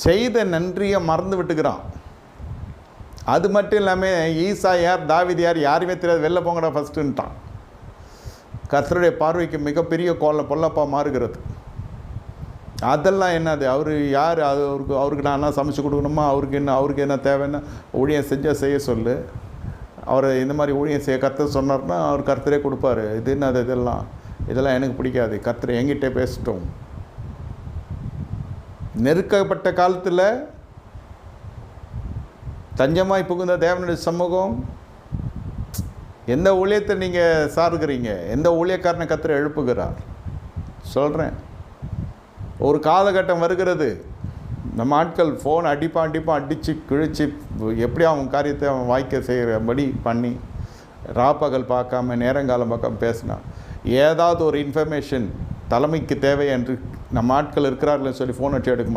செய்த நன்றியை மறந்து விட்டுக்கிறான். அது மட்டும் இல்லாமல் ஈசா யார் தாவீது யாருமே தெரியாது, வெளில போங்கடா ஃபஸ்ட்டுன்ட்டான். கர்த்தருடைய பார்வைக்கு மிகப்பெரிய பொல்லப்பாக மாறுகிறது. அதெல்லாம் என்னது, அவர் யார், அது அவருக்கு நான் என்ன சமைச்சு கொடுக்கணுமா, அவருக்கு என்ன தேவைன்னா ஊழியம் செஞ்சால் செய்ய சொல்லு. அவர் இந்த மாதிரி ஊழியம் செய்ய கர்த்தர் சொன்னார்னா அவர் கர்த்தரே கொடுப்பாரு. இது என்னது, இதெல்லாம் எனக்கு பிடிக்காது, கர்த்தர் என்கிட்ட பேசட்டும். நெருக்கப்பட்ட காலத்தில் தஞ்சமாய் புகுந்த தேவனுடைய சமூகம், எந்த ஊழியத்தை நீங்கள் சார்கிறீங்க, எந்த ஊழியக்காரனை கர்த்தர் எழுப்புகிறார் சொல்கிறேன். ஒரு காலகட்டம் வருகிறது, நம்ம ஆட்கள் ஃபோன் அடித்து கிழிச்சு எப்படி அவன் காரியத்தை அவன் வாய்க்க செய்கிறபடி பண்ணி ராப்பகல் பார்க்காம நேரங்காலம் பார்க்காம பேசினா ஏதாவது ஒரு இன்ஃபர்மேஷன் தலைமைக்கு தேவை என்று நம்ம ஆட்கள் இருக்கிறார்கள்னு சொல்லி ஃபோன் வச்சு எடுக்க மாட்டோம்.